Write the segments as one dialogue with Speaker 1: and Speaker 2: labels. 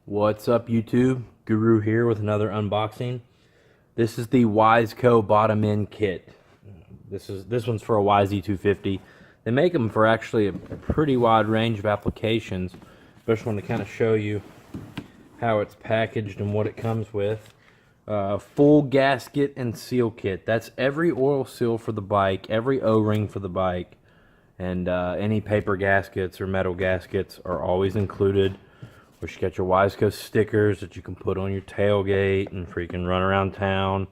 Speaker 1: What's up, YouTube? Guru here with another unboxing. This is the Wiseco bottom end kit. This one's for a YZ250. They make them for actually a pretty wide range of applications. I just want to kind of show you how it's packaged and what it comes with. Full gasket and seal kit. That's every oil seal for the bike, every O-ring for the bike, and any paper gaskets or metal gaskets are always included. Of course, you got your Wiseco stickers that you can put on your tailgate and freaking run around town.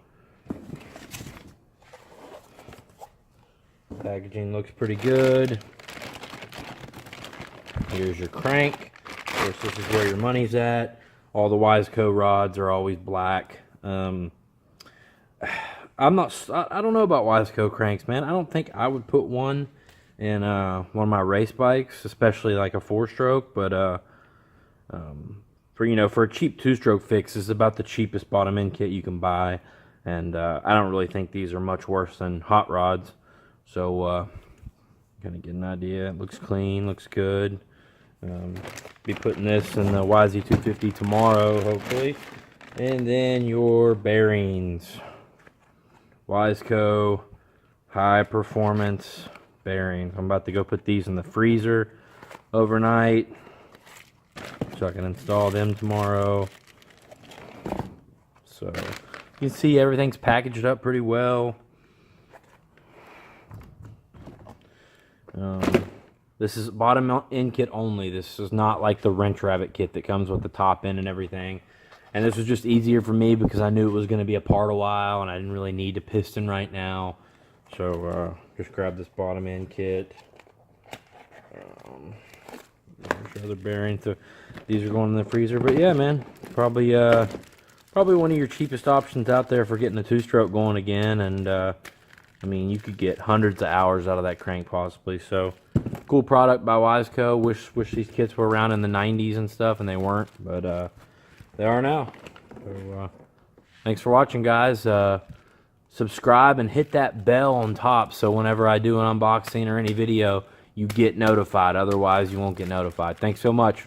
Speaker 1: Packaging looks pretty good. Here's your crank. Of course, this is where your money's at. All the Wiseco rods are always black. I don't know about Wiseco cranks, man. I don't think I would put one in one of my race bikes, especially like a 4-stroke, but for a cheap 2-stroke fix, this is about the cheapest bottom end kit you can buy, and I don't really think these are much worse than hot rods. So kind of get an idea. It looks clean, looks good. Be putting this in the YZ250 tomorrow, hopefully. And then your bearings, Wiseco high performance bearings. I'm about to go put these in the freezer overnight so I can install them tomorrow. So you can see everything's packaged up pretty well. This is bottom end kit only. This is not like the Wrench Rabbit kit that comes with the top end and everything. And this was just easier for me because I knew it was going to be apart a while and I didn't really need a piston right now. So just grab this bottom end kit. There's other bearings. So these are going in the freezer. But yeah, man, probably one of your cheapest options out there for getting the 2-stroke going again. And I mean, you could get hundreds of hours out of that crank possibly. So cool product by Wiseco. Wish these kits were around in the 90s and stuff, and they weren't, but they are now. So thanks for watching, guys. Subscribe and hit that bell on top so whenever I do an unboxing or any video, you get notified. Otherwise, you won't get notified. Thanks so much.